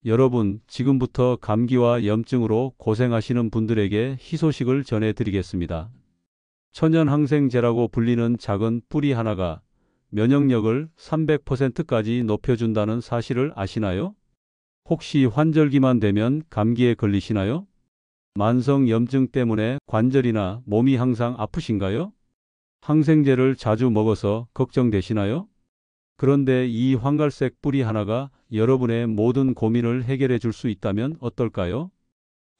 여러분, 지금부터 감기와 염증으로 고생하시는 분들에게 희소식을 전해드리겠습니다. 천연항생제라고 불리는 작은 뿌리 하나가 면역력을 300%까지 높여준다는 사실을 아시나요? 혹시 환절기만 되면 감기에 걸리시나요? 만성 염증 때문에 관절이나 몸이 항상 아프신가요? 항생제를 자주 먹어서 걱정되시나요? 그런데 이 황갈색 뿌리 하나가 여러분의 모든 고민을 해결해 줄 수 있다면 어떨까요?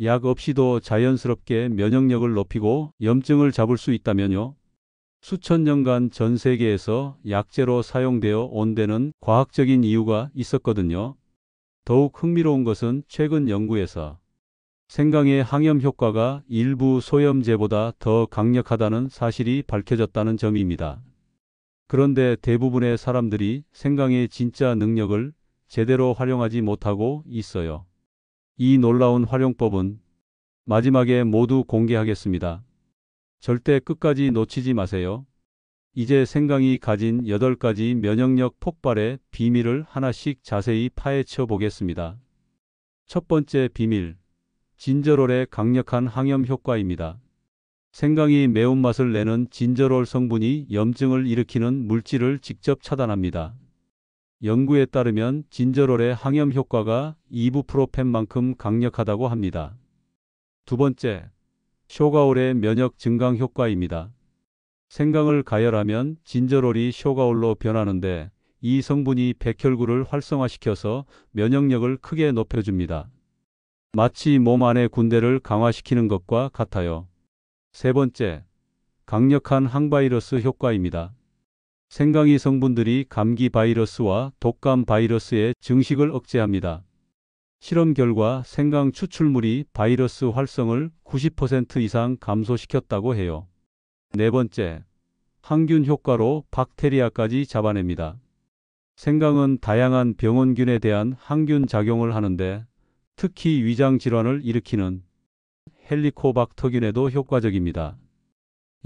약 없이도 자연스럽게 면역력을 높이고 염증을 잡을 수 있다면요. 수천 년간 전 세계에서 약재로 사용되어 온 데는 과학적인 이유가 있었거든요. 더욱 흥미로운 것은 최근 연구에서 생강의 항염 효과가 일부 소염제보다 더 강력하다는 사실이 밝혀졌다는 점입니다. 그런데 대부분의 사람들이 생강의 진짜 능력을 제대로 활용하지 못하고 있어요. 이 놀라운 활용법은 마지막에 모두 공개하겠습니다. 절대 끝까지 놓치지 마세요. 이제 생강이 가진 8가지 면역력 폭발의 비밀을 하나씩 자세히 파헤쳐 보겠습니다. 첫 번째 비밀, 진저롤의 강력한 항염 효과입니다. 생강이 매운맛을 내는 진저롤 성분이 염증을 일으키는 물질을 직접 차단합니다. 연구에 따르면 진저롤의 항염 효과가 이부프로펜만큼 강력하다고 합니다. 두 번째, 쇼가올의 면역 증강 효과입니다. 생강을 가열하면 진저롤이 쇼가올로 변하는데 이 성분이 백혈구를 활성화시켜서 면역력을 크게 높여줍니다. 마치 몸 안의 군대를 강화시키는 것과 같아요. 세 번째, 강력한 항바이러스 효과입니다. 생강이 성분들이 감기 바이러스와 독감 바이러스의 증식을 억제합니다. 실험 결과 생강 추출물이 바이러스 활성을 90% 이상 감소시켰다고 해요. 네 번째, 항균 효과로 박테리아까지 잡아냅니다. 생강은 다양한 병원균에 대한 항균 작용을 하는데 특히 위장 질환을 일으키는 헬리코박터균에도 효과적입니다.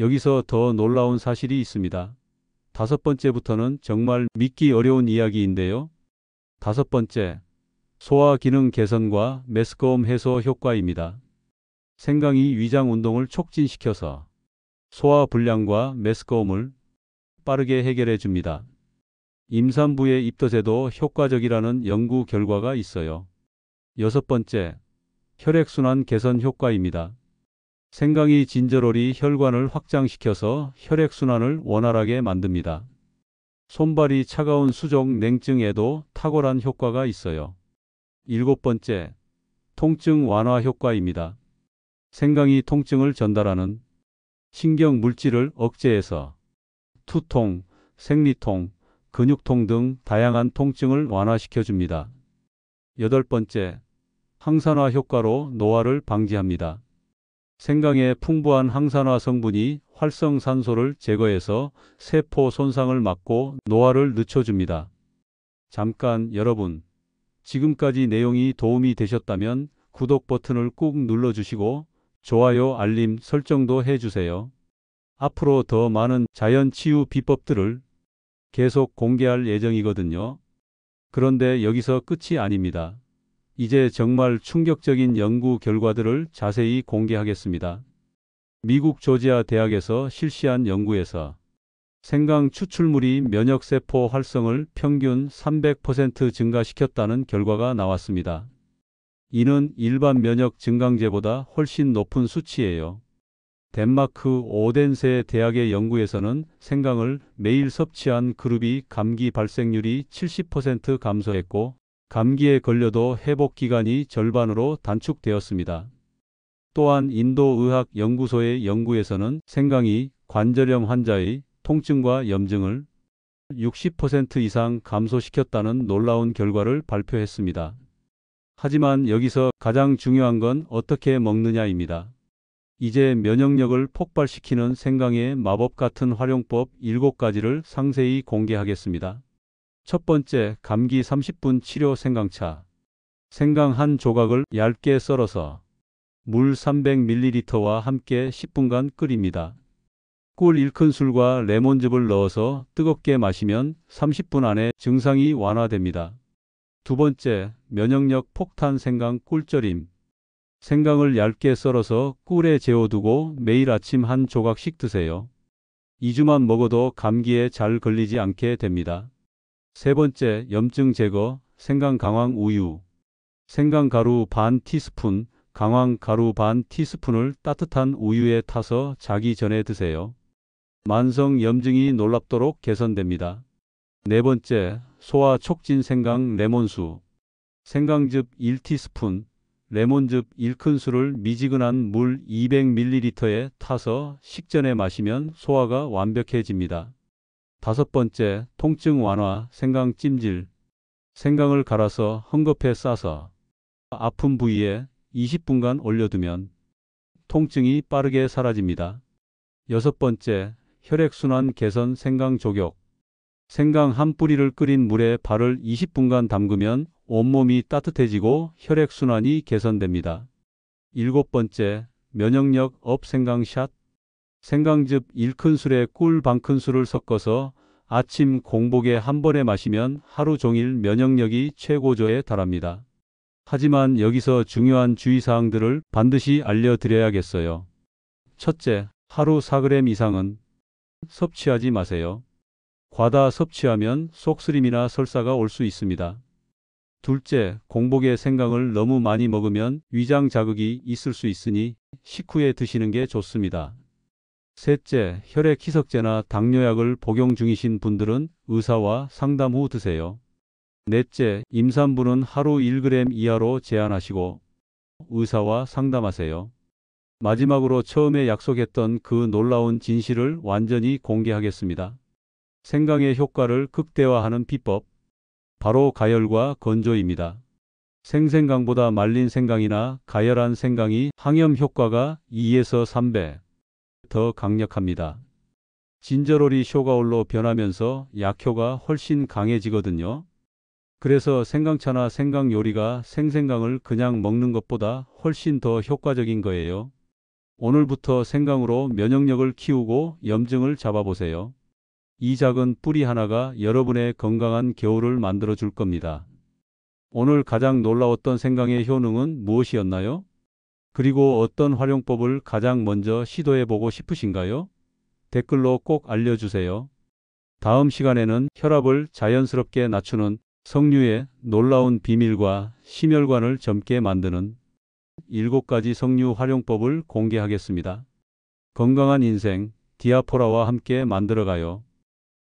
여기서 더 놀라운 사실이 있습니다. 다섯 번째부터는 정말 믿기 어려운 이야기인데요. 다섯 번째, 소화 기능 개선과 메스꺼움 해소 효과입니다. 생강이 위장 운동을 촉진시켜서 소화 불량과 메스꺼움을 빠르게 해결해 줍니다. 임산부의 입덧에도 효과적이라는 연구 결과가 있어요. 여섯 번째, 혈액순환 개선 효과입니다. 생강이 진저롤이 혈관을 확장시켜서 혈액순환을 원활하게 만듭니다. 손발이 차가운 수족 냉증에도 탁월한 효과가 있어요. 일곱 번째, 통증 완화 효과입니다. 생강이 통증을 전달하는 신경 물질을 억제해서 투통, 생리통, 근육통 등 다양한 통증을 완화시켜줍니다. 여덟 번째, 항산화 효과로 노화를 방지합니다. 생강의 풍부한 항산화 성분이 활성산소를 제거해서 세포 손상을 막고 노화를 늦춰줍니다. 잠깐 여러분, 지금까지 내용이 도움이 되셨다면 구독 버튼을 꾹 눌러주시고 좋아요, 알림 설정도 해주세요. 앞으로 더 많은 자연치유 비법들을 계속 공개할 예정이거든요. 그런데 여기서 끝이 아닙니다. 이제 정말 충격적인 연구 결과들을 자세히 공개하겠습니다. 미국 조지아 대학에서 실시한 연구에서 생강 추출물이 면역세포 활성을 평균 300% 증가시켰다는 결과가 나왔습니다. 이는 일반 면역 증강제보다 훨씬 높은 수치예요. 덴마크 오덴세 대학의 연구에서는 생강을 매일 섭취한 그룹이 감기 발생률이 70% 감소했고 감기에 걸려도 회복 기간이 절반으로 단축되었습니다. 또한 인도의학연구소의 연구에서는 생강이 관절염 환자의 통증과 염증을 60% 이상 감소시켰다는 놀라운 결과를 발표했습니다. 하지만 여기서 가장 중요한 건 어떻게 먹느냐입니다. 이제 면역력을 폭발시키는 생강의 마법 같은 활용법 7가지를 상세히 공개하겠습니다. 첫 번째, 감기 30분 치료 생강차. 생강 한 조각을 얇게 썰어서 물 300ml와 함께 10분간 끓입니다. 꿀 1큰술과 레몬즙을 넣어서 뜨겁게 마시면 30분 안에 증상이 완화됩니다. 두 번째, 면역력 폭탄 생강 꿀절임. 생강을 얇게 썰어서 꿀에 재워두고 매일 아침 한 조각씩 드세요. 2주만 먹어도 감기에 잘 걸리지 않게 됩니다. 세 번째, 염증 제거 생강 강황 우유. 생강 가루 반 티스푼, 강황 가루 반 티스푼을 따뜻한 우유에 타서 자기 전에 드세요. 만성 염증이 놀랍도록 개선됩니다. 네 번째, 소화 촉진 생강 레몬수. 생강즙 1티스푼, 레몬즙 1큰술을 미지근한 물 200ml에 타서 식전에 마시면 소화가 완벽해집니다. 다섯 번째, 통증 완화 생강 찜질. 생강을 갈아서 헝겊에 싸서 아픈 부위에 20분간 올려두면 통증이 빠르게 사라집니다. 여섯 번째, 혈액순환 개선 생강 조격. 생강 한 뿌리를 끓인 물에 발을 20분간 담그면 온몸이 따뜻해지고 혈액순환이 개선됩니다. 일곱 번째, 면역력 업 생강샷. 생강즙 1큰술에 꿀 반큰술을 섞어서 아침 공복에 한 번에 마시면 하루 종일 면역력이 최고조에 달합니다. 하지만 여기서 중요한 주의사항들을 반드시 알려드려야겠어요. 첫째, 하루 4g 이상은 섭취하지 마세요. 과다 섭취하면 속쓰림이나 설사가 올 수 있습니다. 둘째, 공복에 생강을 너무 많이 먹으면 위장 자극이 있을 수 있으니 식후에 드시는 게 좋습니다. 셋째, 혈액 희석제나 당뇨약을 복용 중이신 분들은 의사와 상담 후 드세요. 넷째, 임산부는 하루 1g 이하로 제한하시고 의사와 상담하세요. 마지막으로 처음에 약속했던 그 놀라운 진실을 완전히 공개하겠습니다. 생강의 효과를 극대화하는 비법. 바로 가열과 건조입니다. 생생강보다 말린 생강이나 가열한 생강이 항염 효과가 2에서 3배 더 강력합니다. 진저롤이 쇼가올로 변하면서 약효가 훨씬 강해지거든요. 그래서 생강차나 생강 요리가 생생강을 그냥 먹는 것보다 훨씬 더 효과적인 거예요. 오늘부터 생강으로 면역력을 키우고 염증을 잡아보세요. 이 작은 뿌리 하나가 여러분의 건강한 겨울을 만들어 줄 겁니다. 오늘 가장 놀라웠던 생강의 효능은 무엇이었나요? 그리고 어떤 활용법을 가장 먼저 시도해 보고 싶으신가요? 댓글로 꼭 알려주세요. 다음 시간에는 혈압을 자연스럽게 낮추는 석류의 놀라운 비밀과 심혈관을 젊게 만드는 7가지 석류 활용법을 공개하겠습니다. 건강한 인생 디아포라와 함께 만들어가요.